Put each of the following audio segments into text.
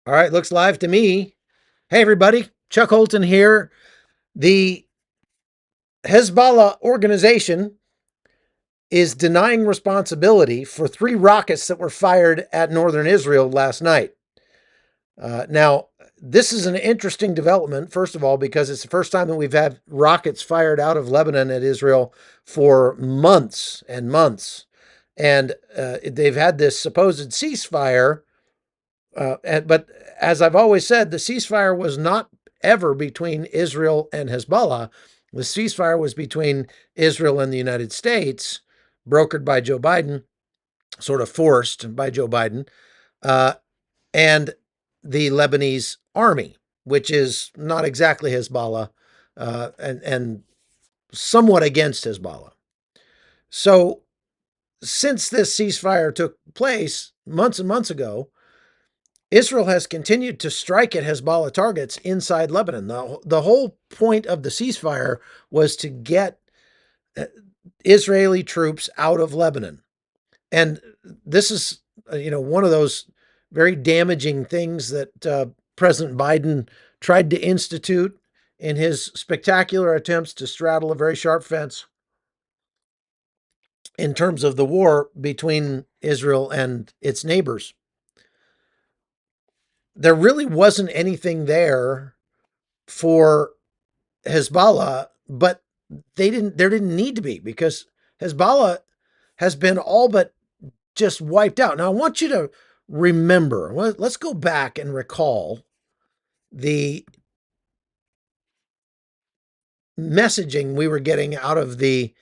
All right, looks live to me. Hey, everybody, Chuck Holton here. The Hezbollah organization is denying responsibility for 3 rockets that were fired at northern Israel last night. Now, this is an interesting development, first of all, because it's the first time that we've had rockets fired out of Lebanon at Israel for months and months. And they've had this supposed ceasefire. But as I've always said, the ceasefire was not ever between Israel and Hezbollah. The ceasefire was between Israel and the United States, brokered by Joe Biden, sort of forced by Joe Biden, uh, and the Lebanese army, which is not exactly Hezbollah, and somewhat against Hezbollah. So since this ceasefire took place months and months ago, Israel has continued to strike at Hezbollah targets inside Lebanon. The whole point of the ceasefire was to get Israeli troops out of Lebanon. And this is, one of those very damaging things that President Biden tried to institute in his spectacular attempts to straddle a very sharp fence in terms of the war between Israel and its neighbors. There really wasn't anything there for Hezbollah, but there didn't need to be, because Hezbollah has been all but just wiped out. Now I want you to remember, let's go back and recall the messaging we were getting out of the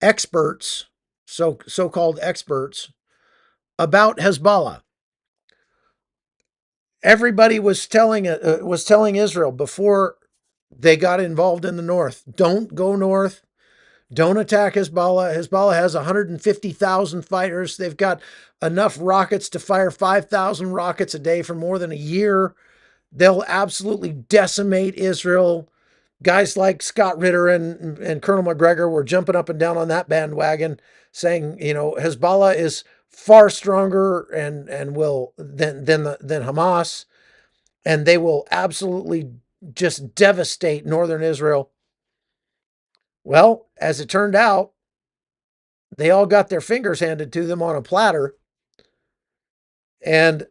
experts, so-called experts, about Hezbollah. Everybody was telling Israel before they got involved in the north, don't go north. Don't attack Hezbollah. Hezbollah has 150,000 fighters. They've got enough rockets to fire 5,000 rockets a day for more than a year. They'll absolutely decimate Israel. Guys like Scott Ritter and Colonel McGregor were jumping up and down on that bandwagon, saying, Hezbollah is far stronger and will than Hamas, and they will absolutely just devastate northern Israel. Well, as it turned out, they all got their fingers handed to them on a platter, and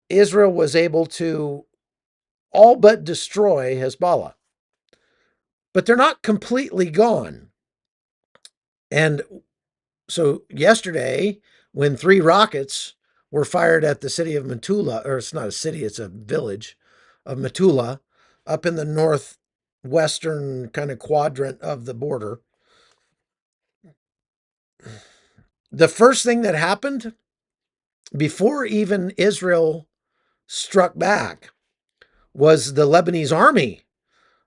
Israel was able to all but destroy Hezbollah. But they're not completely gone. And so yesterday, when 3 rockets were fired at the city of Metulla, or it's not a city, it's a village of Metulla, up in the northwestern kind of quadrant of the border, the first thing that happened before even Israel struck back was the Lebanese army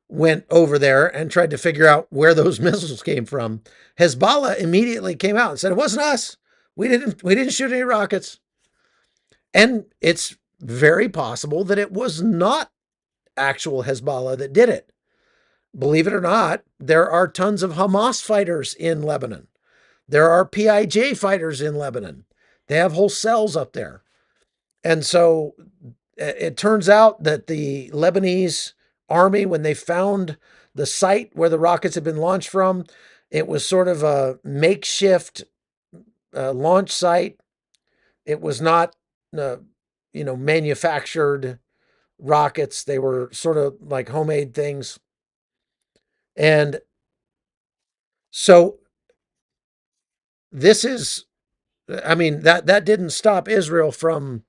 went over there and tried to figure out where those missiles came from. Hezbollah immediately came out and said, it wasn't us. We didn't shoot any rockets. And it's very possible that it was not actual Hezbollah that did it. Believe it or not, there are tons of Hamas fighters in Lebanon. There are PIJ fighters in Lebanon. They have whole cells up there. And so it turns out that the Lebanese army, when they found the site where the rockets had been launched from, it was sort of a makeshift launch site. It was not, manufactured rockets. They were sort of like homemade things. And so this is, that didn't stop Israel from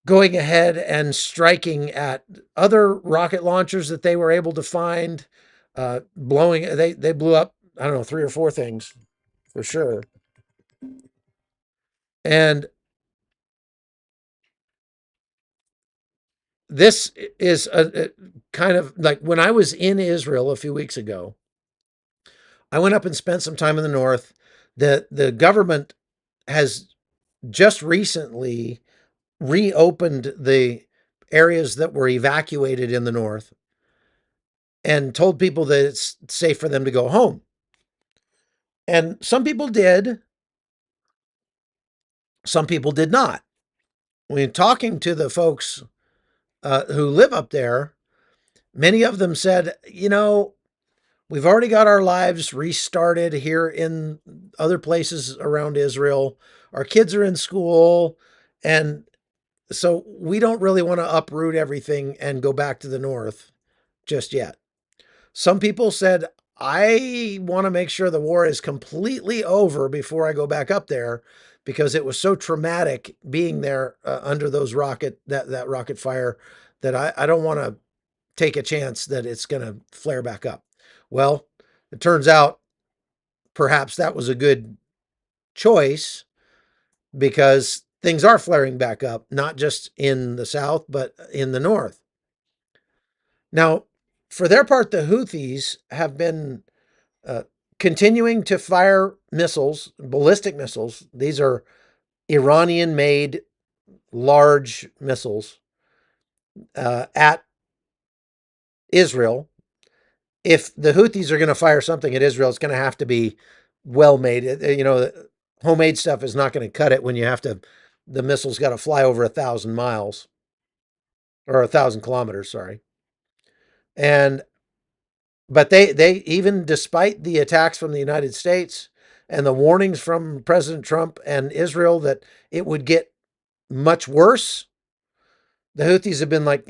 going ahead and striking at other rocket launchers that they were able to find, they blew up, I don't know, 3 or 4 things for sure. And this is a kind of like when I was in Israel a few weeks ago, I went up and spent some time in the north. The government has just recently reopened the areas that were evacuated in the north and told people that it's safe for them to go home. And some people did, some people did not. when talking to the folks who live up there, many of them said, we've already got our lives restarted here in other places around Israel. Our kids are in school. And so we don't really want to uproot everything and go back to the north just yet. Some people said, I want to make sure the war is completely over before I go back up there because it was so traumatic being there under those that rocket fire that I don't want to take a chance that it's going to flare back up. Well, it turns out perhaps that was a good choice because things are flaring back up, not just in the south, but in the north. Now, for their part, the Houthis have been uh, continuing to fire missiles, ballistic missiles. These are Iranian made large missiles at Israel. If the Houthis are going to fire something at Israel, it's going to have to be well made. Homemade stuff is not going to cut it when the missile's got to fly over 1,000 miles or 1,000 kilometers, sorry. And but they even despite the attacks from the United States and the warnings from President Trump and Israel that it would get much worse, the Houthis have been like,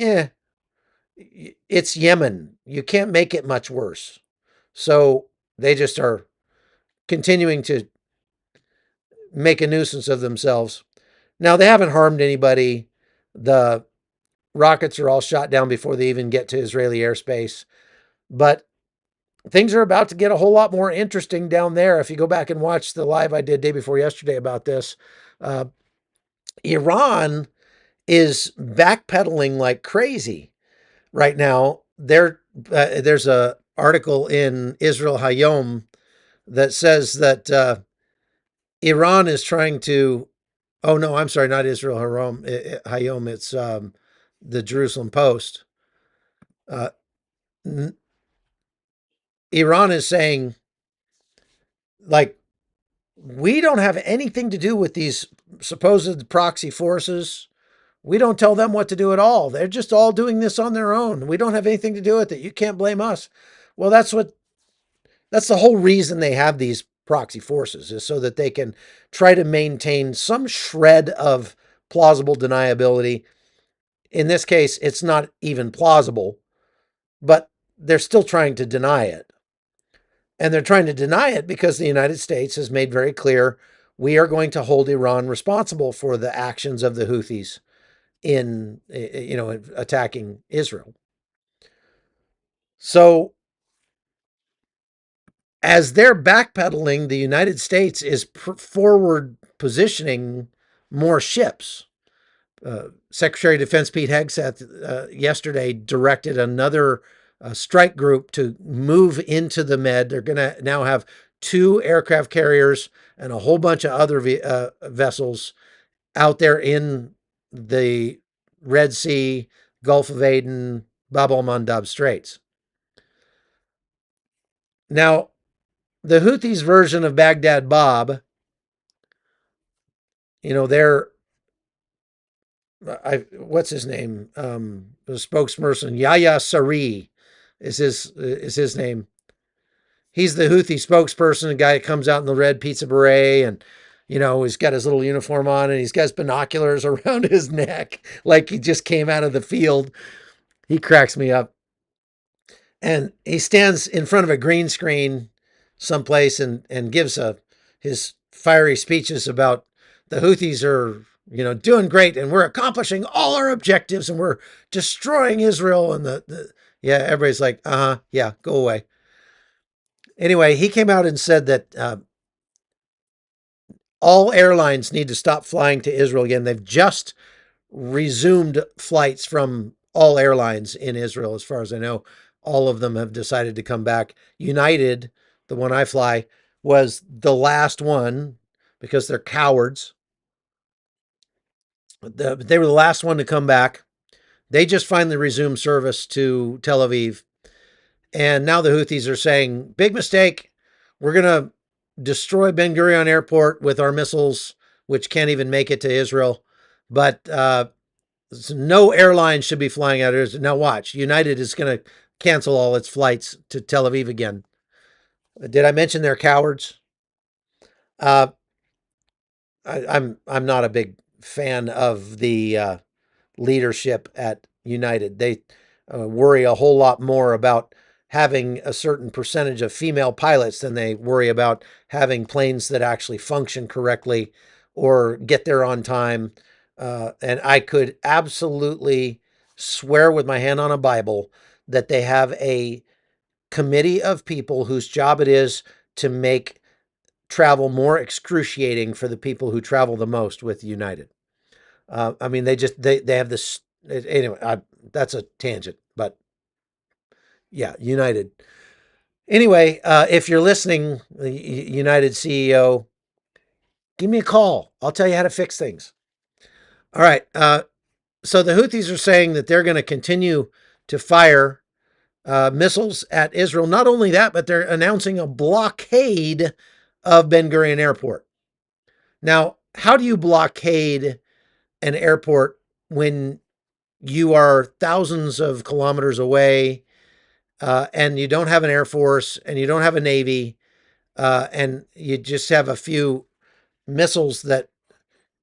it's Yemen. You can't make it much worse. So they just are continuing to make a nuisance of themselves. Now, they haven't harmed anybody. The rockets are all shot down before they even get to Israeli airspace. But things are about to get a whole lot more interesting down there. If you go back and watch the live I did day before yesterday about this, uh, Iran is backpedaling like crazy right now. There's a article in Israel Hayom that says that Iran is trying to. Oh no, I'm sorry, not Israel Hayom. It's the Jerusalem Post. Uh, Iran is saying, like, we don't have anything to do with these supposed proxy forces. We don't tell them what to do at all. They're just all doing this on their own. We don't have anything to do with it. You can't blame us. Well, that's the whole reason they have these proxy forces is so that they can try to maintain some shred of plausible deniability. In this case, it's not even plausible, but they're still trying to deny it. And they're trying to deny it because the United States has made very clear we are going to hold Iran responsible for the actions of the Houthis in attacking Israel. So as they're backpedaling, the United States is forward positioning more ships. Secretary of Defense Pete Hegseth yesterday directed another strike group to move into the Med. They're going to now have 2 aircraft carriers and a whole bunch of other vessels out there in the Red Sea, Gulf of Aden, Bab el-Mandab Straits. Now, the Houthis' version of Baghdad Bob, they're what's his name? The spokesperson Yahya Saree is his name. He's the Houthi spokesperson, the guy that comes out in the red pizza beret and he's got his little uniform on and he's got his binoculars around his neck like he just came out of the field. He cracks me up. And he stands in front of a green screen someplace and gives his fiery speeches about the Houthis are doing great and we're accomplishing all our objectives and we're destroying Israel and yeah, everybody's like, yeah, go away. Anyway, he came out and said that all airlines need to stop flying to Israel again. They've just resumed flights from all airlines in Israel, as far as I know. All of them have decided to come back. United, the one I fly, was the last one because they're cowards. They were the last one to come back. They just finally resumed service to Tel Aviv. And now the Houthis are saying, big mistake. We're going to destroy Ben Gurion Airport with our missiles, which can't even make it to Israel. But no airline should be flying out of. Now watch, United is going to cancel all its flights to Tel Aviv again. Did I mention they're cowards? Uh, I'm not a big fan of the leadership at United. They worry a whole lot more about having a certain percentage of female pilots than they worry about having planes that actually function correctly or get there on time. And I could absolutely swear with my hand on a Bible that they have a committee of people whose job it is to make travel more excruciating for the people who travel the most with United. I mean, they have this anyway. That's a tangent, but yeah, United. Anyway, if you're listening, the United CEO, give me a call. I'll tell you how to fix things. All right. So the Houthis are saying that they're going to continue to fire missiles at Israel. Not only that, but they're announcing a blockade of Ben Gurion Airport. Now, how do you blockade an airport when you are thousands of kilometers away and you don't have an air force and you don't have a navy and you just have a few missiles that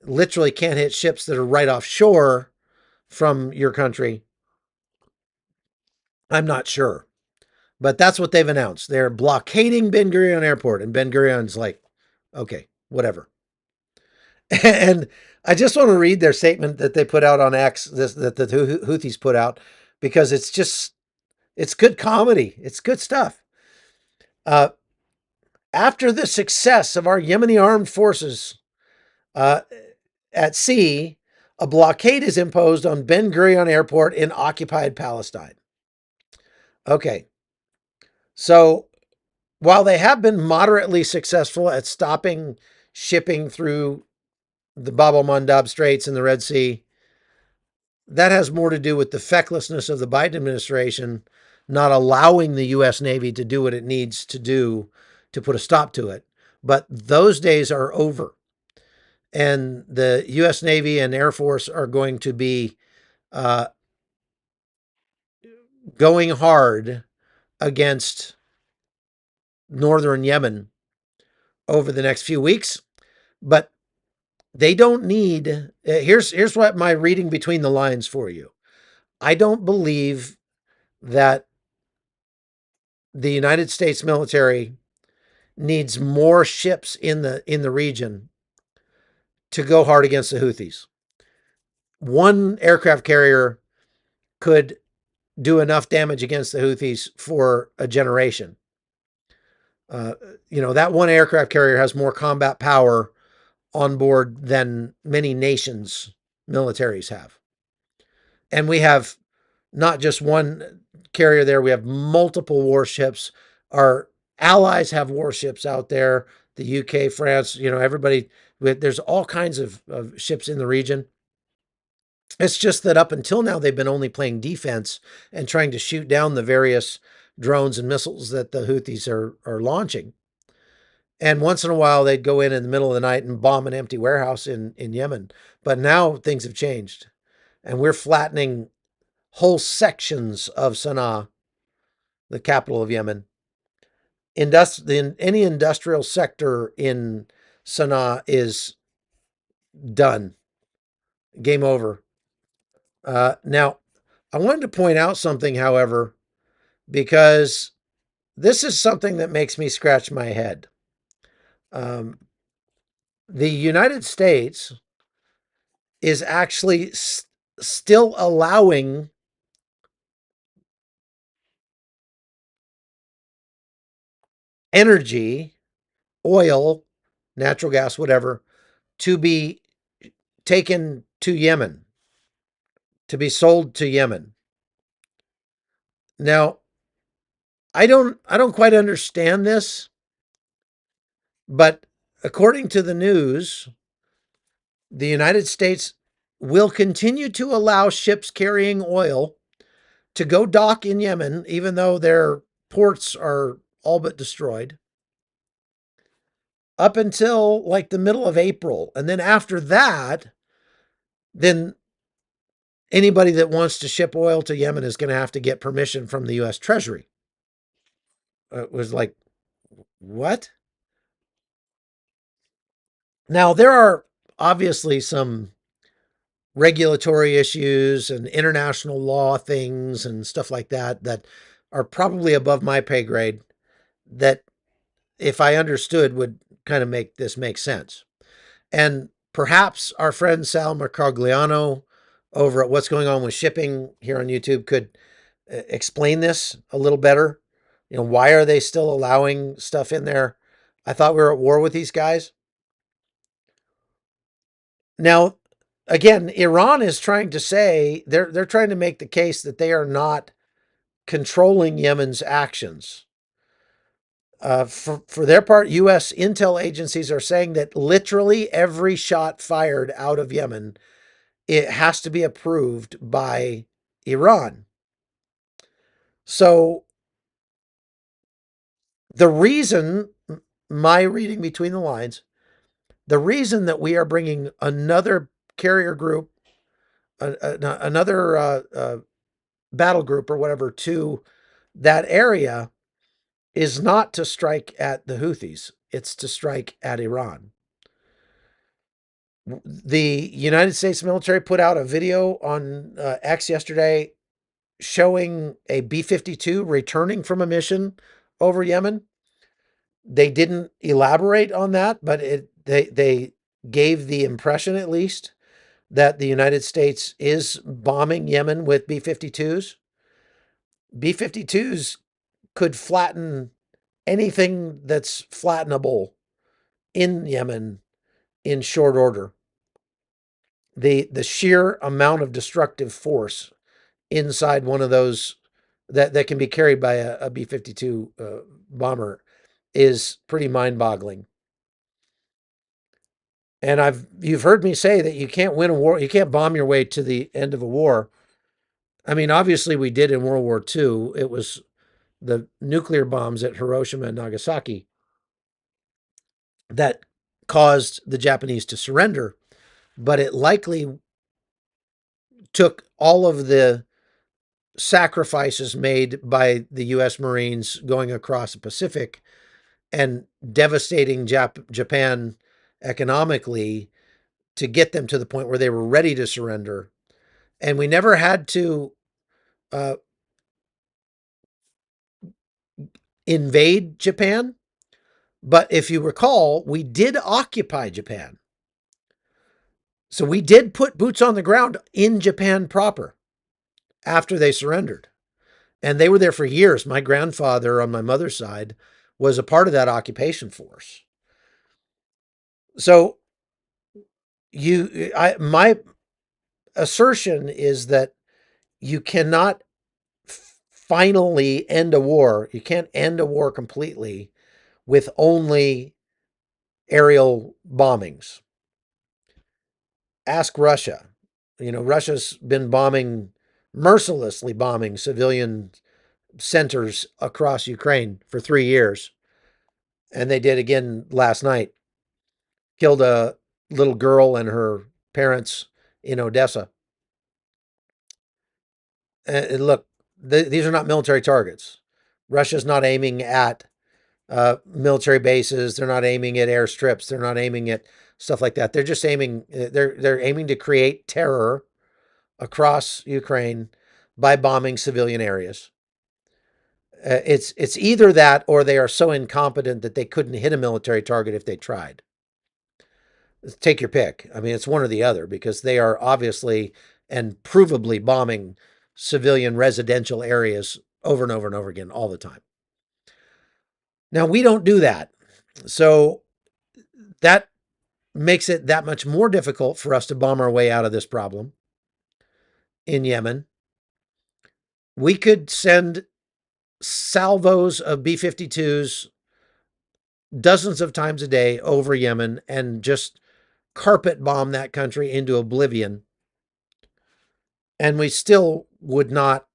literally can't hit ships that are right offshore from your country? I'm not sure. But that's what they've announced. They're blockading Ben Gurion Airport. And Ben Gurion's like, okay, whatever. And I just want to read their statement that they put out on X, that the Houthis put out, because it's good comedy. It's good stuff. Uh, After the success of our Yemeni armed forces uh, at sea, a blockade is imposed on Ben Gurion Airport in occupied Palestine. Okay. So while they have been moderately successful at stopping shipping through the Bab el Mandab Straits and the Red Sea, that has more to do with the fecklessness of the Biden administration not allowing the U.S. Navy to do what it needs to do to put a stop to it. But those days are over. And the U.S. Navy and Air Force are going to be uh, going hard against northern Yemen over the next few weeks. But they don't need. Here's what my reading between the lines for you. I don't believe that the United States military needs more ships in the region to go hard against the Houthis. One aircraft carrier could do enough damage against the Houthis for a generation. Uh, that one aircraft carrier has more combat power on board than many nations' militaries have. And we have not just one carrier there, we have multiple warships. Our allies have warships out there, the UK, France, everybody. There's all kinds of ships in the region. It's just that up until now, they've been only playing defense and trying to shoot down the various drones and missiles that the Houthis are launching. And once in a while, they'd go in the middle of the night and bomb an empty warehouse in Yemen. But now things have changed. And we're flattening whole sections of Sana'a, the capital of Yemen. Any industrial sector in Sana'a is done. Game over. Now, I wanted to point out something, however, because this is something that makes me scratch my head. The United States is actually still allowing energy, oil, natural gas, whatever, to be taken to Yemen, to be sold to Yemen. Now, I don't quite understand this, but according to the news, the United States will continue to allow ships carrying oil to go dock in Yemen, even though their ports are all but destroyed, up until like the middle of April. And then after that, then anybody that wants to ship oil to Yemen is going to have to get permission from the U.S. Treasury. It was like, what? Now, there are obviously some regulatory issues and international law things and stuff like that that are probably above my pay grade that, if I understood, would kind of make this make sense. And perhaps our friend Sal Mercogliano over at What's Going On with Shipping here on YouTube could explain this a little better. Why are they still allowing stuff in there? I thought we were at war with these guys. Now, again, Iran is trying to say they're trying to make the case that they are not controlling Yemen's actions. For their part, U.S. intel agencies are saying that literally every shot fired out of Yemen, it has to be approved by Iran. So the reason, my reading between the lines, the reason that we are bringing another carrier group, another battle group or whatever to that area is not to strike at the Houthis. It's to strike at Iran. The United States military put out a video on X yesterday showing a B-52 returning from a mission over Yemen. They didn't elaborate on that, but they gave the impression, at least, that the United States is bombing Yemen with B-52s. B-52s could flatten anything that's flattenable in Yemen in short order. The sheer amount of destructive force inside one of those that can be carried by a B-52 bomber is pretty mind-boggling. And you've heard me say that you can't win a war, you can't bomb your way to the end of a war. I mean, obviously we did in World War II. It was the nuclear bombs at Hiroshima and Nagasaki that caused the Japanese to surrender, but it likely took all of the sacrifices made by the U.S. Marines going across the Pacific and devastating Japan economically to get them to the point where they were ready to surrender. And we never had to uh, invade Japan. But if you recall, we did occupy Japan. So we did put boots on the ground in Japan proper after they surrendered. And they were there for years. My grandfather on my mother's side was a part of that occupation force. So my assertion is that you cannot finally end a war. You can't end a war completely with only aerial bombings. Ask Russia. Russia's been mercilessly bombing civilian centers across Ukraine for 3 years. And they did again last night. Killed a little girl and her parents in Odessa. And look, these are not military targets. Russia's not aiming at military bases. They're not aiming at airstrips. They're not aiming at stuff like that. They're just aiming. They're aiming to create terror across Ukraine by bombing civilian areas. It's either that or they are so incompetent that they couldn't hit a military target if they tried. Take your pick. I mean, it's one or the other because they are obviously and provably bombing civilian residential areas over and over and over again all the time. Now, we don't do that. So that makes it that much more difficult for us to bomb our way out of this problem in Yemen. We could send salvos of B-52s dozens of times a day over Yemen and just carpet bomb that country into oblivion. And we still would not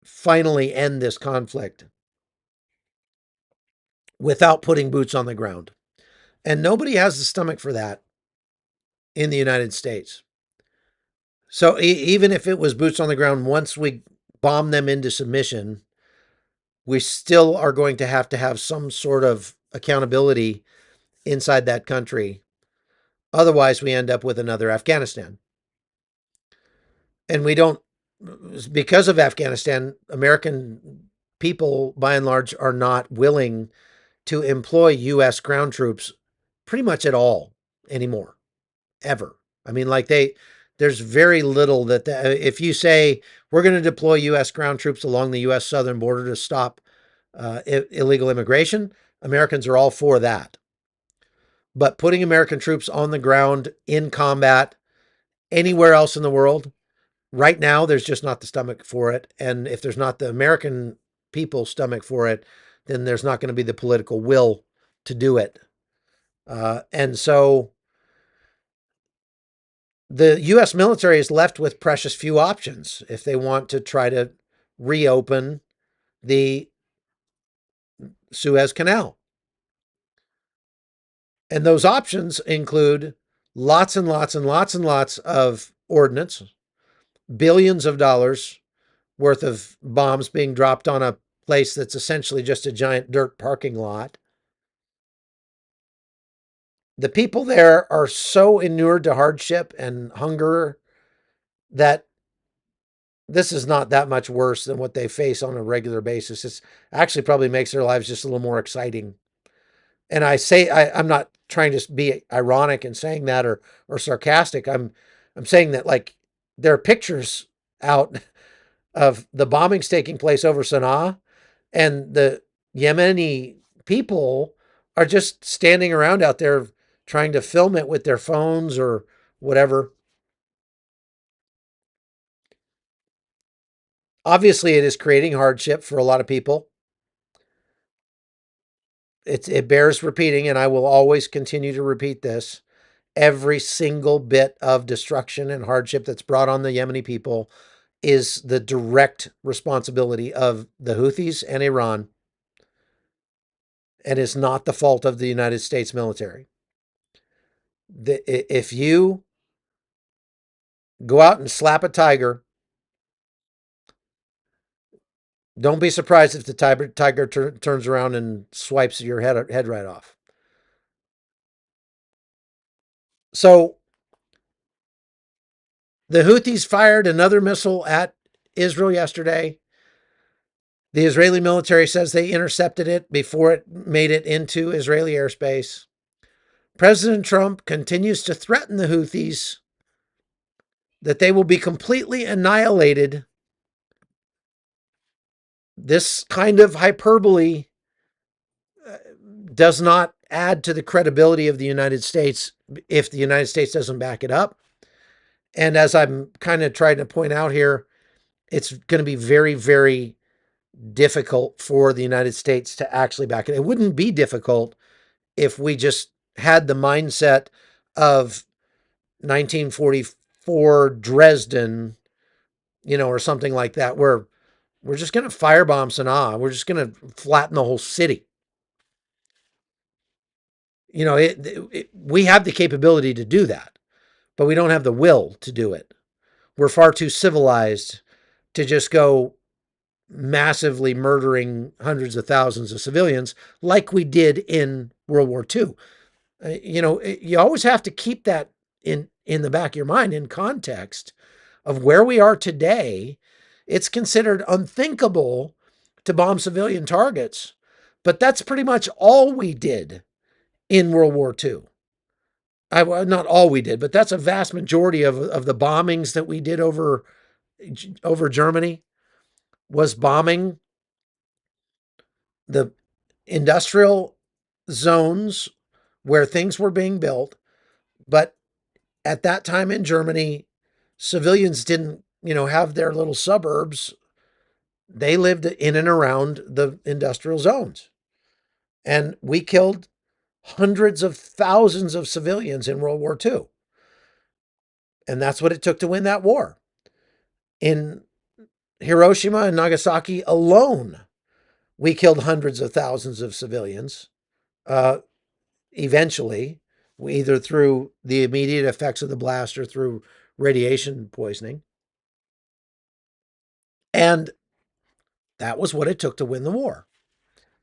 finally end this conflict without putting boots on the ground. And nobody has the stomach for that in the United States. So even if it was boots on the ground, once we bomb them into submission, we still are going to have some sort of accountability inside that country. Otherwise, we end up with another Afghanistan. And we don't, because of Afghanistan, American people, by and large, are not willing to employ U.S. ground troops pretty much at all anymore, ever. I mean, there's very little if you say we're going to deploy U.S. ground troops along the U.S. southern border to stop illegal immigration, Americans are all for that. But putting American troops on the ground in combat anywhere else in the world, right now, there's just not the stomach for it. And if there's not the American people's stomach for it, then there's not going to be the political will to do it. And so the U.S. military is left with precious few options if they want to try to reopen the Suez Canal. And those options include lots and lots and lots and lots of ordnance, billions of dollars worth of bombs being dropped on a place that's essentially just a giant dirt parking lot. The people there are so inured to hardship and hunger that this is not that much worse than what they face on a regular basis. It's actually probably makes their lives just a little more exciting. And I'm not trying to be ironic in saying that or sarcastic. I'm saying that, like, there are pictures out of the bombings taking place over Sana'a, and the Yemeni people are just standing around out there trying to film it with their phones or whatever. Obviously, it is creating hardship for a lot of people. It bears repeating, and I will always continue to repeat this. Every single bit of destruction and hardship that's brought on the Yemeni people is the direct responsibility of the Houthis and Iran, and is not the fault of the United States military. If you go out and slap a tiger, don't be surprised if the tiger turns around and swipes your head right off. So the Houthis fired another missile at Israel yesterday. The Israeli military says they intercepted it before it made it into Israeli airspace. President Trump continues to threaten the Houthis that they will be completely annihilated. This kind of hyperbole does not add to the credibility of the United States if the United States doesn't back it up. And as I'm kind of trying to point out here, it's going to be very, very difficult for the United States to actually back it. It wouldn't be difficult if we just had the mindset of 1944 Dresden, or something like that, where we're just going to firebomb Sana'a. We're just going to flatten the whole city. We have the capability to do that, but we don't have the will to do it. We're far too civilized to just go massively murdering hundreds of thousands of civilians like we did in World War II. You always have to keep that in the back of your mind in context of where we are today. It's considered unthinkable to bomb civilian targets, but that's pretty much all we did in World War II. Not all we did, but that's a vast majority of the bombings that we did over Germany was bombing the industrial zones where things were being built. But at that time in Germany, civilians didn't, have their little suburbs. They lived in and around the industrial zones. And we killed hundreds of thousands of civilians in World War II. And that's what it took to win that war. In Hiroshima and Nagasaki alone, we killed hundreds of thousands of civilians. Eventually, either through the immediate effects of the blast or through radiation poisoning. And that was what it took to win the war.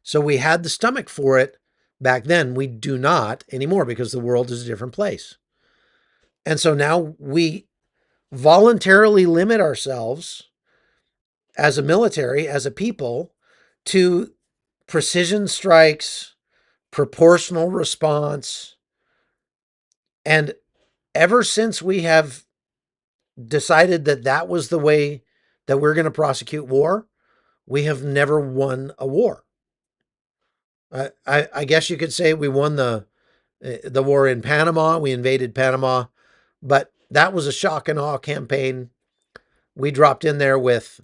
So we had the stomach for it back then. We do not anymore because the world is a different place. And so now we voluntarily limit ourselves as a military, as a people, to precision strikes, proportional response. And ever since we have decided that that was the way that we're going to prosecute war, we have never won a war. I guess you could say we won the war in Panama. We invaded Panama, but that was a shock and awe campaign. We dropped in there with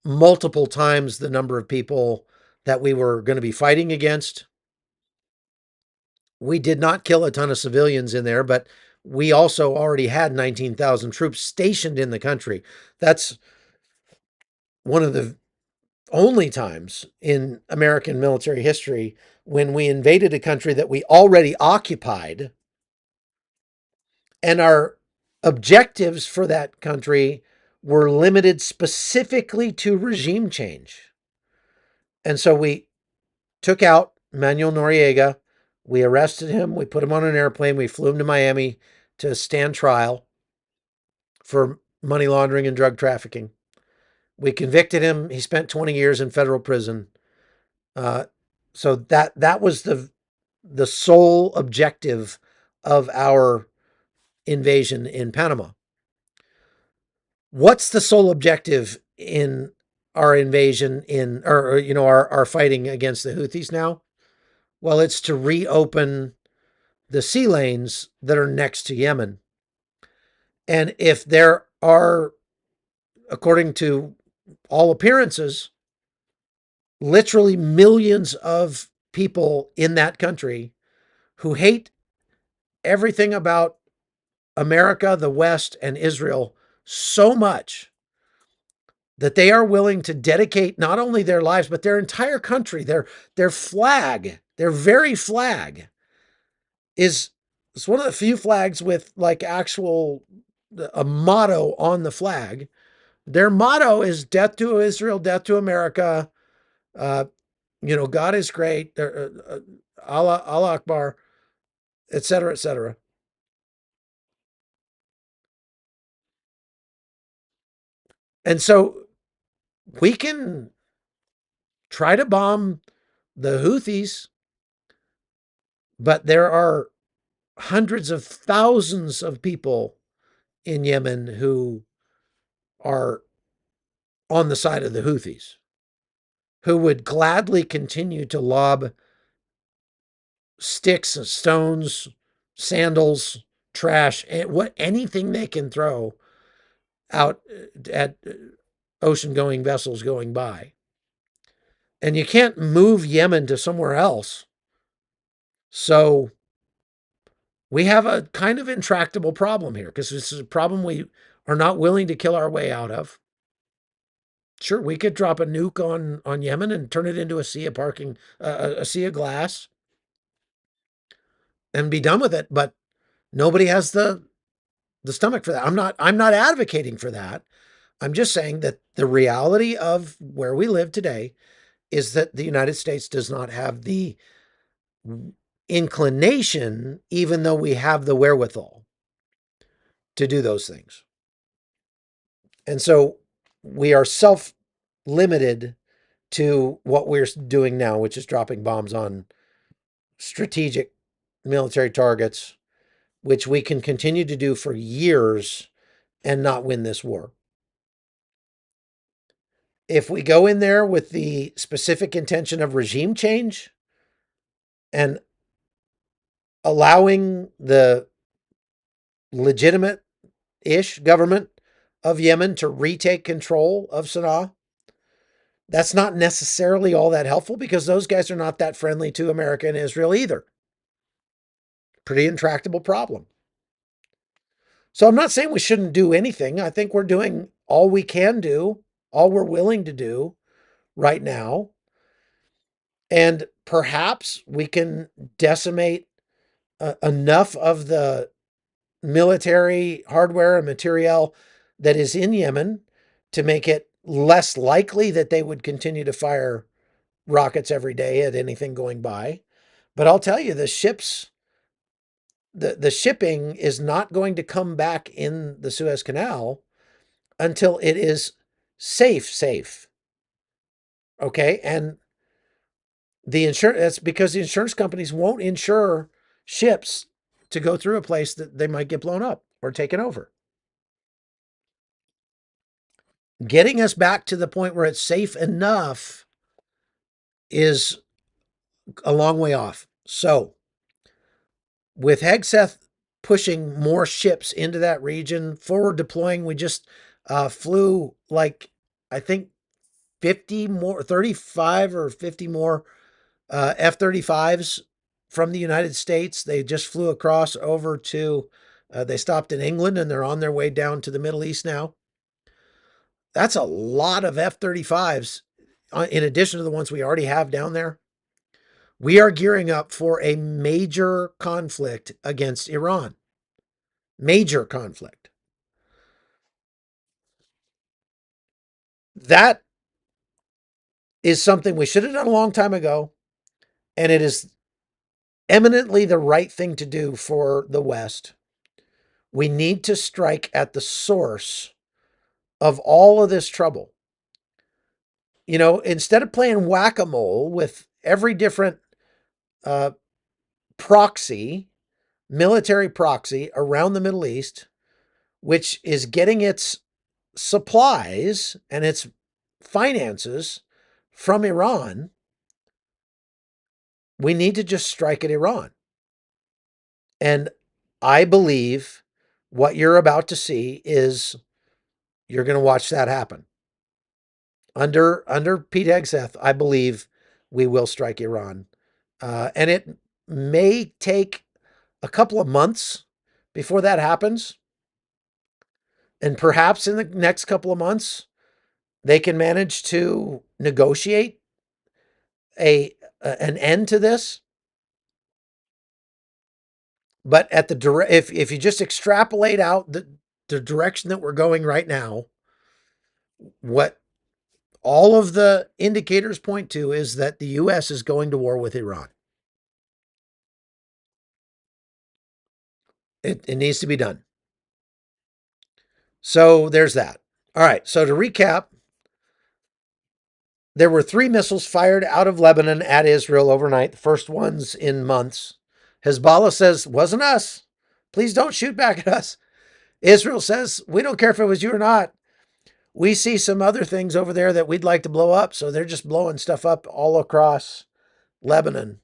multiple times the number of people that we were going to be fighting against. We did not kill a ton of civilians in there, but we also already had 19,000 troops stationed in the country. That's one of the only times in American military history when we invaded a country that we already occupied, and our objectives for that country were limited specifically to regime change. And so we took out Manuel Noriega. We arrested him. We put him on an airplane. We flew him to Miami to stand trial for money laundering and drug trafficking. We convicted him. He spent 20 years in federal prison. So that was the sole objective of our invasion in Panama. What's the sole objective in our invasion or our fighting against the Houthis now? Well, it's to reopen the sea lanes that are next to Yemen. And if there are, according to all appearances, literally millions of people in that country who hate everything about America, the West, and Israel so much that they are willing to dedicate not only their lives, but their entire country, their flag, their very flag is it's one of the few flags with like actual a motto on the flag. Their motto is death to Israel, death to America. God is great. Allah Akbar, et cetera, et cetera. And so we can try to bomb the Houthis, but there are hundreds of thousands of people in Yemen who are on the side of the Houthis, who would gladly continue to lob sticks, stones, sandals, trash, anything they can throw out at ocean-going vessels going by. And you can't move Yemen to somewhere else. So we have a kind of intractable problem here because this is a problem we are not willing to kill our way out of. Sure, we could drop a nuke on Yemen and turn it into a sea of a sea of glass and be done with it, but nobody has the stomach for that. I'm not advocating for that. I'm just saying that the reality of where we live today is that the United States does not have the inclination, even though we have the wherewithal to do those things. And so we are self-limited to what we're doing now, which is dropping bombs on strategic military targets, which we can continue to do for years and not win this war. If we go in there with the specific intention of regime change and allowing the legitimate-ish government of Yemen to retake control of Sana'a, that's not necessarily all that helpful because those guys are not that friendly to America and Israel either. Pretty intractable problem. So I'm not saying we shouldn't do anything. I think we're doing all we can do, all we're willing to do right now. And perhaps we can decimate enough of the military hardware and materiel that is in Yemen to make it less likely that they would continue to fire rockets every day at anything going by. But I'll tell you, the shipping is not going to come back in the Suez Canal until it is safe. Okay. And that's because the insurance companies won't insure ships to go through a place that they might get blown up or taken over. Getting us back to the point where it's safe enough is a long way off. So, with Hegseth pushing more ships into that region, forward deploying, we just flew like, I think 50 more, 35 or 50 more F-35s from the United States. They just flew across over to, they stopped in England and they're on their way down to the Middle East now. That's a lot of F-35s in addition to the ones we already have down there. We are gearing up for a major conflict against Iran. Major conflict. That is something we should have done a long time ago, and it is eminently the right thing to do for the West. We need to strike at the source of all of this trouble. You know, instead of playing whack-a-mole with every different uh, proxy, military proxy around the Middle East, which is getting its supplies and its finances from Iran, we need to just strike at Iran. And I believe what you're about to see is you're going to watch that happen. Under Pete Hegseth, I believe we will strike Iran. And it may take a couple of months before that happens. And perhaps in the next couple of months, they can manage to negotiate an end to this. But at the if you just extrapolate out the direction that we're going right now, what all of the indicators point to is that the U.S. is going to war with Iran. It needs to be done. So there's that. All right. So to recap, there were 3 missiles fired out of Lebanon at Israel overnight, the first ones in months. Hezbollah says, wasn't us. Please don't shoot back at us. Israel says, we don't care if it was you or not. We see some other things over there that we'd like to blow up. So they're just blowing stuff up all across Lebanon.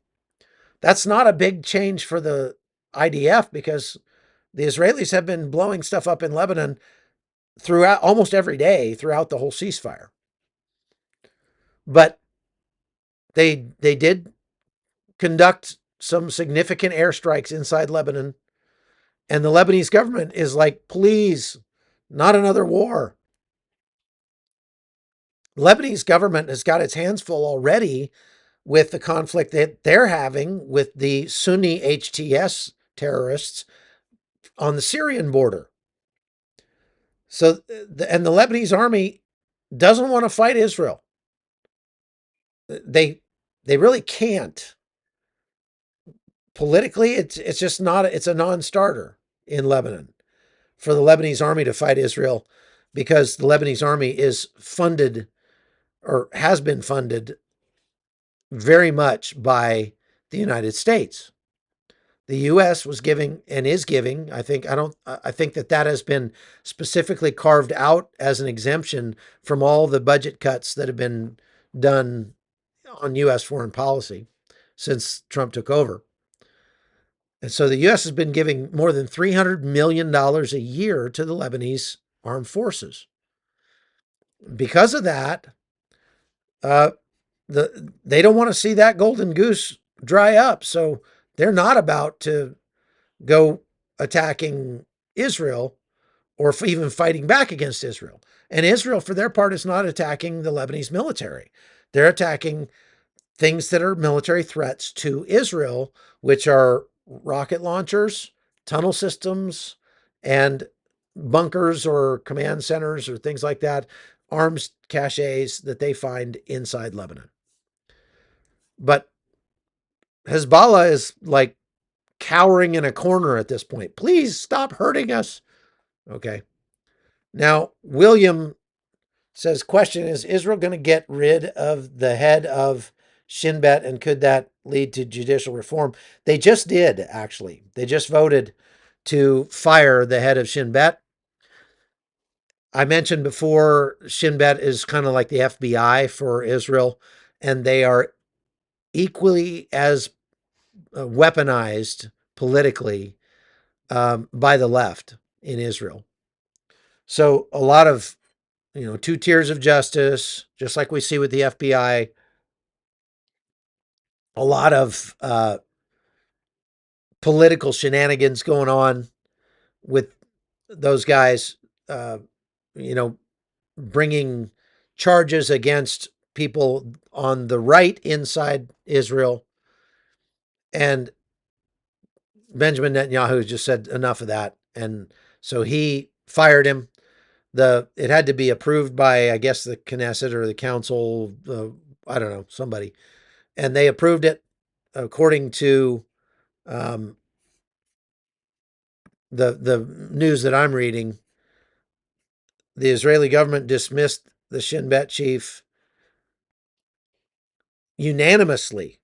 That's not a big change for the IDF because the Israelis have been blowing stuff up in Lebanon throughout almost every day throughout the whole ceasefire. But they did conduct some significant airstrikes inside Lebanon. And the Lebanese government is like, please, not another war. The Lebanese government has got its hands full already with the conflict that they're having with the Sunni HTS terrorists on the Syrian border. So, and the Lebanese army doesn't want to fight Israel. They really can't. Politically, it's just not, it's a non-starter in Lebanon for the Lebanese army to fight Israel because the Lebanese army is funded or has been funded very much by the United States. The U.S. was giving and is giving. I think that has been specifically carved out as an exemption from all the budget cuts that have been done on U.S. foreign policy since Trump took over. And so the U.S. has been giving more than $300 million a year to the Lebanese armed forces. Because of that, they don't want to see that golden goose dry up. So they're not about to go attacking Israel or even fighting back against Israel. And Israel, for their part, is not attacking the Lebanese military. They're attacking things that are military threats to Israel, which are rocket launchers, tunnel systems, and bunkers or command centers or things like that, arms caches that they find inside Lebanon. But Hezbollah is like cowering in a corner at this point. Please stop hurting us. Okay. Now, William says, question, is Israel going to get rid of the head of Shin Bet, and could that lead to judicial reform? They just did, actually. They just voted to fire the head of Shin Bet. I mentioned before, Shin Bet is kind of like the FBI for Israel, and they are equally as weaponized politically by the left in Israel. So a lot of, two tiers of justice, just like we see with the FBI, a lot of political shenanigans going on with those guys, uh, you know, bringing charges against people on the right inside Israel. And Benjamin Netanyahu just said enough of that. And so he fired him. It had to be approved by, I guess, the Knesset or the council, I don't know, somebody. And they approved it according to the news that I'm reading. The Israeli government dismissed the Shin Bet chief unanimously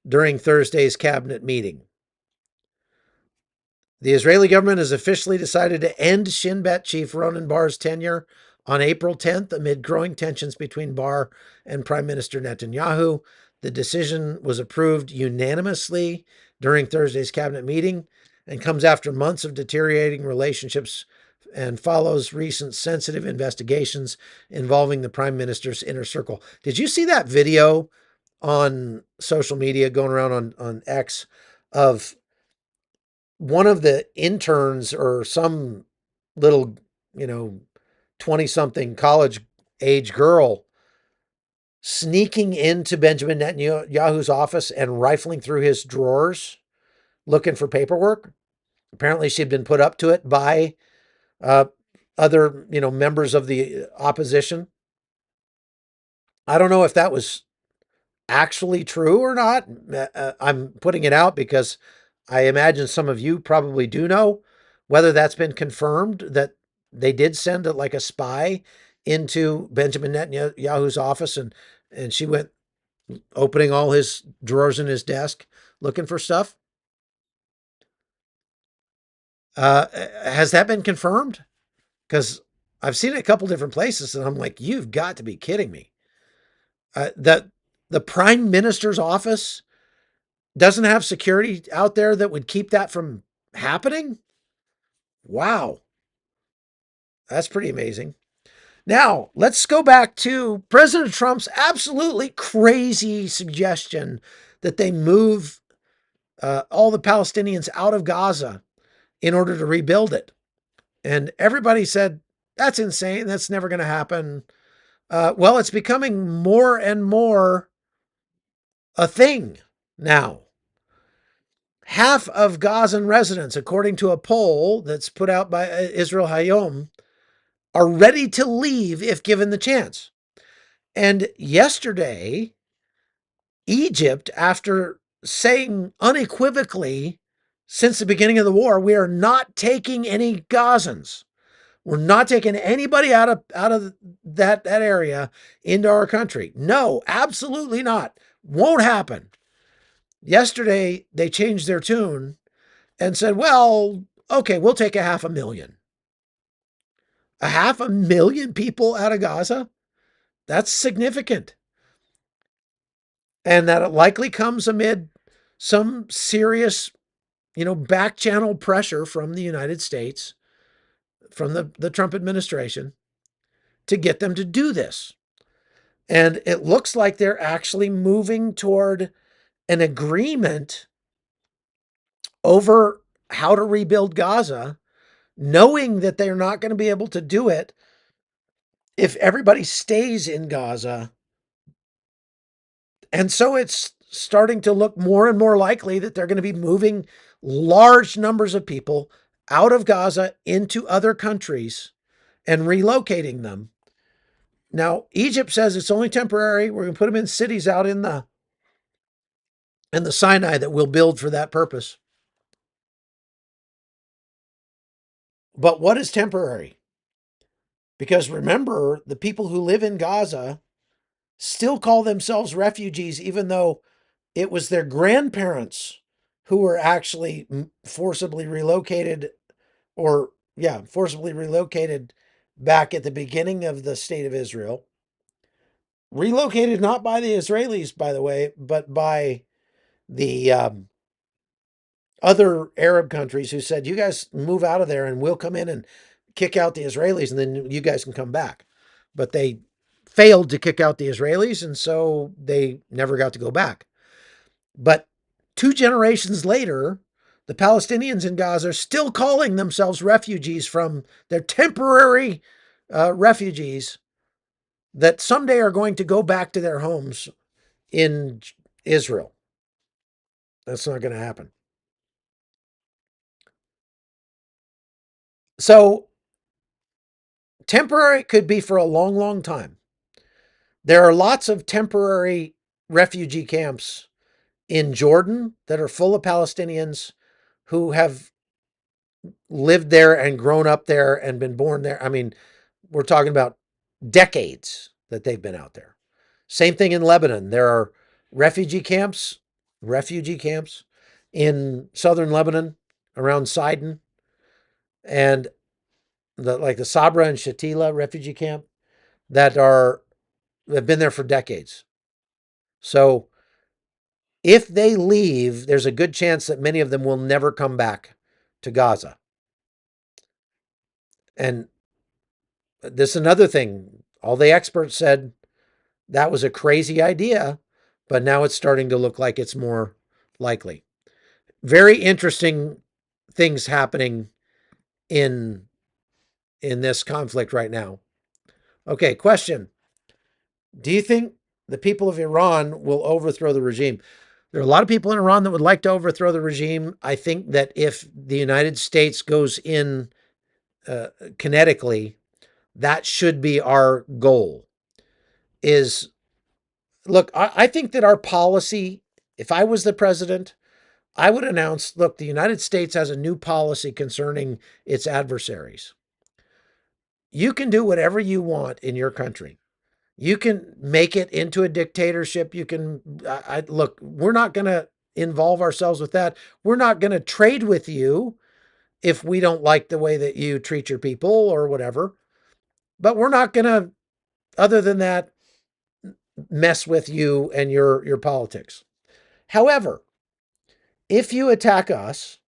during Thursday's cabinet meeting. The Israeli government has officially decided to end Shin Bet chief Ronan Bar's tenure on April 10th amid growing tensions between Bar and Prime Minister Netanyahu. The decision was approved unanimously during Thursday's cabinet meeting and comes after months of deteriorating relationships and follows recent sensitive investigations involving the Prime Minister's inner circle. Did you see that video on social media going around on X of one of the interns or some little, 20 something college age girl sneaking into Benjamin Netanyahu's office and rifling through his drawers looking for paperwork? Apparently she'd been put up to it by other, members of the opposition. I don't know if that was actually true or not. I'm putting it out because I imagine some of you probably do know whether that's been confirmed that they did send like a spy into Benjamin Netanyahu's office, and she went opening all his drawers in his desk looking for stuff. Has that been confirmed? Because I've seen it a couple different places, and I'm like, you've got to be kidding me. That the prime minister's office doesn't have security out there that would keep that from happening? Wow. That's pretty amazing. Now, let's go back to President Trump's absolutely crazy suggestion that they move all the Palestinians out of Gaza in order to rebuild it. And everybody said, that's insane. That's never going to happen. Well, it's becoming more and more a thing now. Half of Gazan residents, according to a poll that's put out by Israel Hayom, are ready to leave if given the chance. And yesterday, Egypt, after saying unequivocally since the beginning of the war, we are not taking any Gazans. We're not taking anybody out of that area into our country. No, absolutely not. Won't happen. Yesterday, they changed their tune and said, well, okay, we'll take 500,000. 500,000 people out of Gaza? That's significant. And that it likely comes amid some serious, back channel pressure from the United States, from the Trump administration, to get them to do this. And it looks like they're actually moving toward an agreement over how to rebuild Gaza, knowing that they're not going to be able to do it if everybody stays in Gaza. And so it's starting to look more and more likely that they're going to be moving large numbers of people out of Gaza into other countries and relocating them. Now, Egypt says it's only temporary. We're going to put them in cities out in the Sinai that we'll build for that purpose. But what is temporary? Because remember, the people who live in Gaza still call themselves refugees, even though it was their grandparents who were actually forcibly relocated, or, yeah, forcibly relocated back at the beginning of the state of Israel. Relocated not by the Israelis, by the way, but by the other Arab countries who said, you guys move out of there and we'll come in and kick out the Israelis and then you guys can come back. But they failed to kick out the Israelis, and so they never got to go back. But 2 generations later, the Palestinians in Gaza are still calling themselves refugees from their temporary refugees that someday are going to go back to their homes in Israel. That's not going to happen. So temporary could be for a long, long time. There are lots of temporary refugee camps in Jordan that are full of Palestinians who have lived there and grown up there and been born there. I mean, we're talking about decades that they've been out there. Same thing in Lebanon. There are refugee camps in southern Lebanon around Sidon, and the Sabra and Shatila refugee camp that have been there for decades. So if they leave, there's a good chance that many of them will never come back to Gaza. And this is another thing. All the experts said that was a crazy idea, but now it's starting to look like it's more likely. Very interesting things happening in this conflict right now. Okay, question. Do you think the people of Iran will overthrow the regime? There are a lot of people in Iran that would like to overthrow the regime. I think that if the United States goes in kinetically, that should be our goal. Look, I think that our policy, if I was the president, I would announce, look, the United States has a new policy concerning its adversaries. You can do whatever you want in your country. You can make it into a dictatorship. You can, look, we're not going to involve ourselves with that. We're not going to trade with you if we don't like the way that you treat your people or whatever. But we're not going to, other than that, mess with you and your politics. However, if you attack us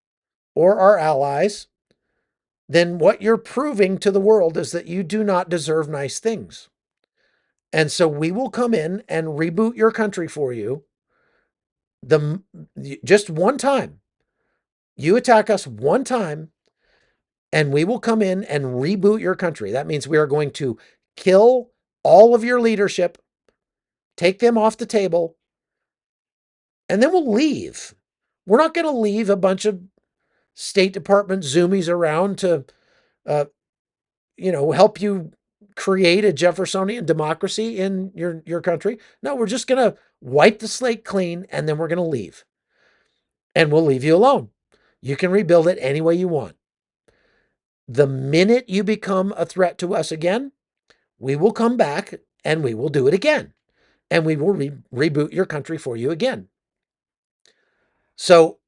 or our allies, then what you're proving to the world is that you do not deserve nice things. And so we will come in and reboot your country for you. Just one time. You attack us one time, and we will come in and reboot your country. That means we are going to kill all of your leadership, take them off the table, and then we'll leave. We're not going to leave a bunch of State Department zoomies around to, help you create a Jeffersonian democracy in your country. No, we're just going to wipe the slate clean, and then we're going to leave. And we'll leave you alone. You can rebuild it any way you want. The minute you become a threat to us again, we will come back and we will do it again. And we will reboot your country for you again. So,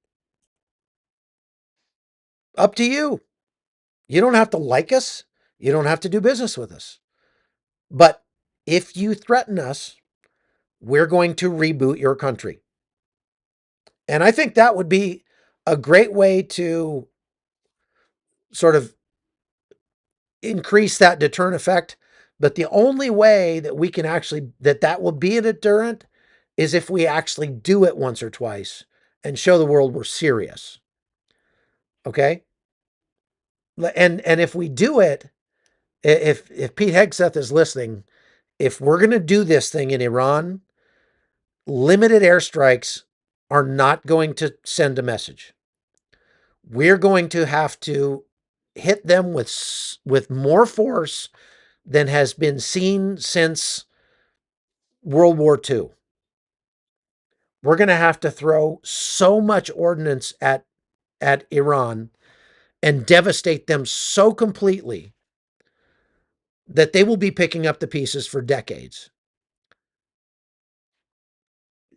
up to you. You don't have to like us. You don't have to do business with us. But if you threaten us, we're going to reboot your country. And I think that would be a great way to sort of increase that deterrent effect. But the only way that we can actually, that will be a deterrent is if we actually do it once or twice and show the world we're serious. Okay? And if we do it, if Pete Hegseth is listening, if we're going to do this thing in Iran, limited airstrikes are not going to send a message. we're going to have to hit them with more force than has been seen since World War II. We're going to have to throw so much ordnance at Iran and devastate them so completely that they will be picking up the pieces for decades.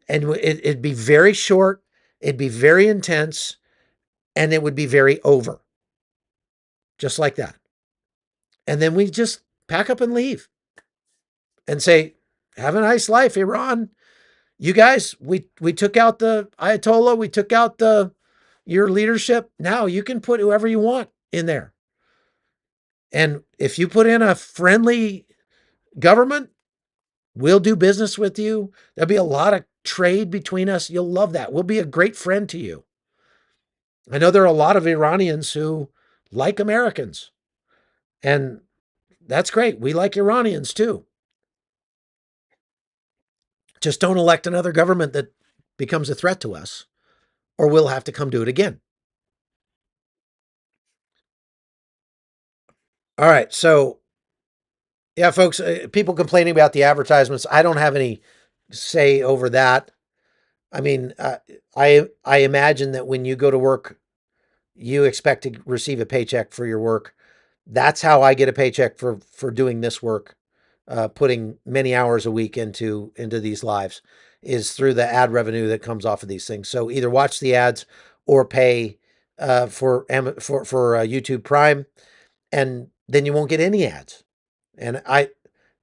And it'd be very short, it'd be very intense, and it would be very over. Just like that. And then we just pack up and leave and say, have a nice life, Iran. You guys, we took out the Ayatollah, we took out your leadership. Now you can put whoever you want in there. And if you put in a friendly government, we'll do business with you. There'll be a lot of trade between us. You'll love that. We'll be a great friend to you. I know there are a lot of Iranians who like Americans, and that's great. We like Iranians too. Just don't elect another government that becomes a threat to us, or we'll have to come do it again. All right. So, yeah, folks, people complaining about the advertisements. I don't have any say over that. I mean, I imagine that when you go to work, you expect to receive a paycheck for your work. That's how I get a paycheck for doing this work, putting many hours a week into these lives, is through the ad revenue that comes off of these things. So either watch the ads or pay for YouTube Prime, and then you won't get any ads. And I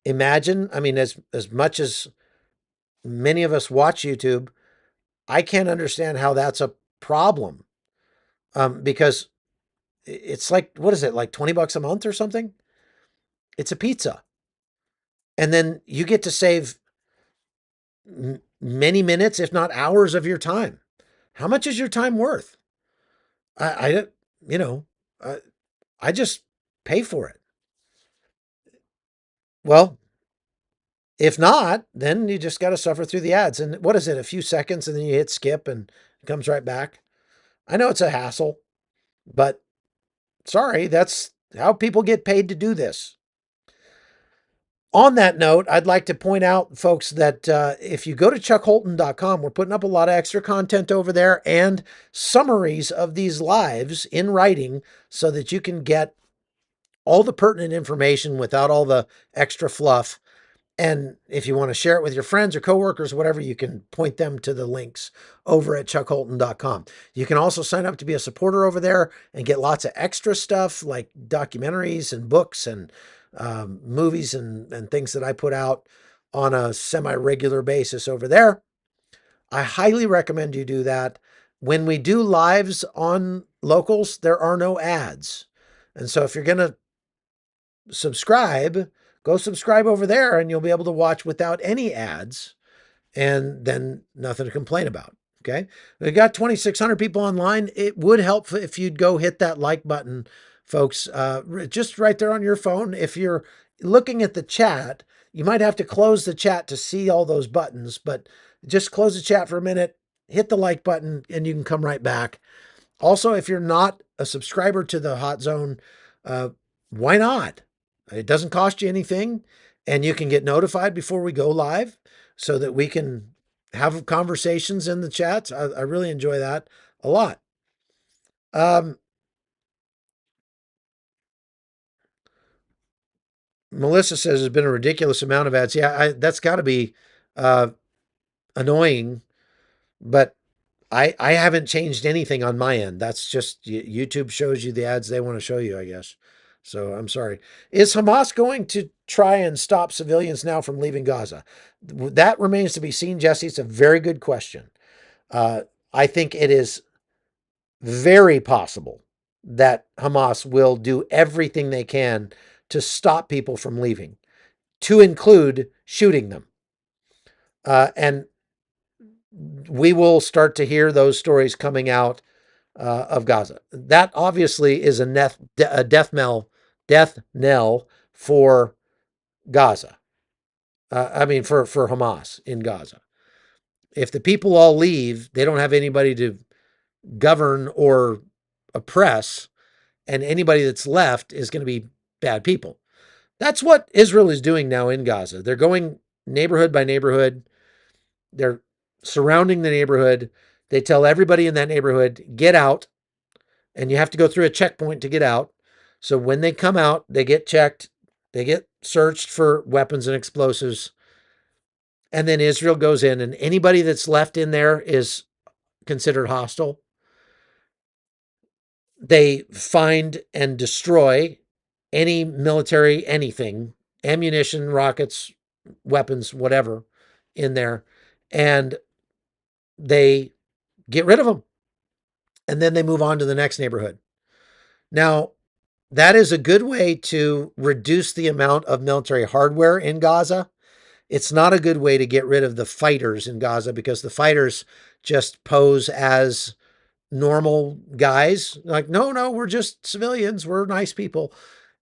imagine, I mean, as much as many of us watch YouTube, I can't understand how that's a problem. Because it's like, what is it, like $20 a month or something? It's a pizza. And then you get to save many minutes, if not hours of your time. How much is your time worth? I you know, I, I just pay for it. Well, if not, then you just got to suffer through the ads. And what is it? A few seconds and then you hit skip and it comes right back. I know it's a hassle, but sorry, that's how people get paid to do this. On that note, I'd like to point out, folks, that if you go to chuckholton.com, we're putting up a lot of extra content over there and summaries of these lives in writing so that you can get all the pertinent information without all the extra fluff. And if you want to share it with your friends or coworkers, whatever, you can point them to the links over at chuckholton.com. You can also sign up to be a supporter over there and get lots of extra stuff like documentaries and books and movies and things that I put out on a semi-regular basis over there. I highly recommend you do that. When we do lives on locals, there are no ads. And so if you're going to subscribe, go subscribe over there and you'll be able to watch without any ads and then nothing to complain about. Okay. We got 2,600 people online. It would help if you'd go hit that like button, folks, just right there on your phone. If you're looking at the chat, you might have to close the chat to see all those buttons, but just close the chat for a minute, hit the like button, and you can come right back. Also, if you're not a subscriber to the Hot Zone, why not? It doesn't cost you anything, and you can get notified before we go live so that we can have conversations in the chats. I really enjoy that a lot. Melissa says there's been a ridiculous amount of ads. Yeah, that's got to be annoying, but I haven't changed anything on my end. That's just YouTube shows you the ads they want to show you, I guess. So I'm sorry. Is Hamas going to try and stop civilians now from leaving Gaza? That remains to be seen, Jesse. It's a very good question. I think it is very possible that Hamas will do everything they can to stop people from leaving, to include shooting them. And we will start to hear those stories coming out of Gaza. That obviously is a death knell for Gaza. I mean, for Hamas in Gaza. If the people all leave, they don't have anybody to govern or oppress, and anybody that's left is going to be bad people. That's what Israel is doing now in Gaza. They're going neighborhood by neighborhood. They're surrounding the neighborhood. They tell everybody in that neighborhood, get out. And you have to go through a checkpoint to get out. So when they come out, they get checked. They get searched for weapons and explosives. And then Israel goes in, and anybody that's left in there is considered hostile. They find and destroy any military, anything, ammunition, rockets, weapons, whatever, in there. And they get rid of them. And then they move on to the next neighborhood. Now, that is a good way to reduce the amount of military hardware in Gaza. It's not a good way to get rid of the fighters in Gaza, because the fighters just pose as normal guys. Like, no, we're just civilians. We're nice people.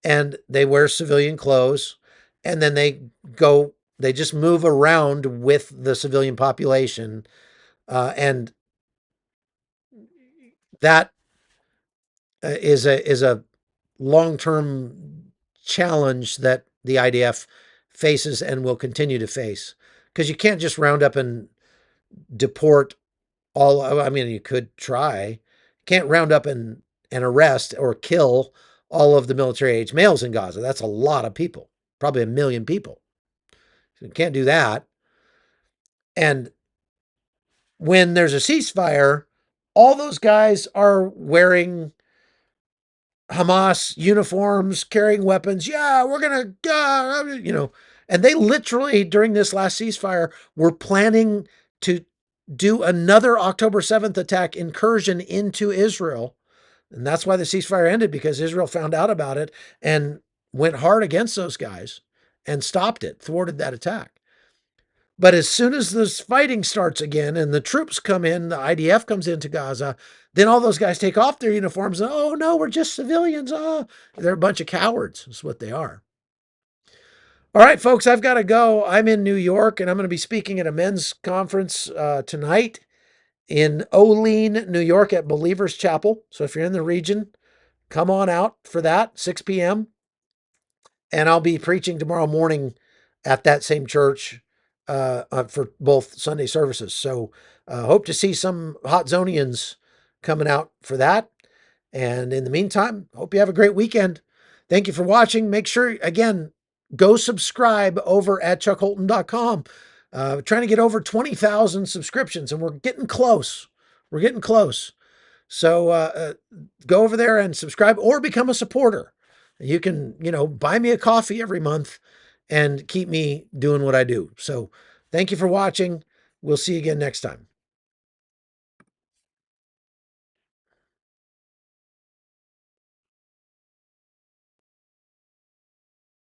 And they wear civilian clothes. And then they just move around with the civilian population. And that is a long-term challenge that the IDF faces and will continue to face, because you can't just round up and deport all. I mean, you could try. You can't round up and arrest or kill all of the military-age males in Gaza. That's a lot of people, probably 1 million people. So you can't do that. And when there's a ceasefire, all those guys are wearing Hamas uniforms, carrying weapons. Yeah, we're going to, and they literally, during this last ceasefire, were planning to do another October 7th attack incursion into Israel. And that's why the ceasefire ended, because Israel found out about it and went hard against those guys and stopped it, thwarted that attack. But as soon as this fighting starts again and the troops come in, the IDF comes into Gaza, then all those guys take off their uniforms and, oh, no, we're just civilians. Oh, they're a bunch of cowards. That's what they are. All right, folks, I've got to go. I'm in New York, and I'm going to be speaking at a men's conference tonight in Olean, New York at Believers Chapel. So if you're in the region, come on out for that, 6 p.m. And I'll be preaching tomorrow morning at that same church for both Sunday services. So hope to see some Hot Zonians coming out for that. And in the meantime, hope you have a great weekend. Thank you for watching. Make sure, again, go subscribe over at chuckholton.com. Trying to get over 20,000 subscriptions, and we're getting close. We're getting close. So go over there and subscribe or become a supporter. You can, buy me a coffee every month and keep me doing what I do. So thank you for watching. We'll see you again next time.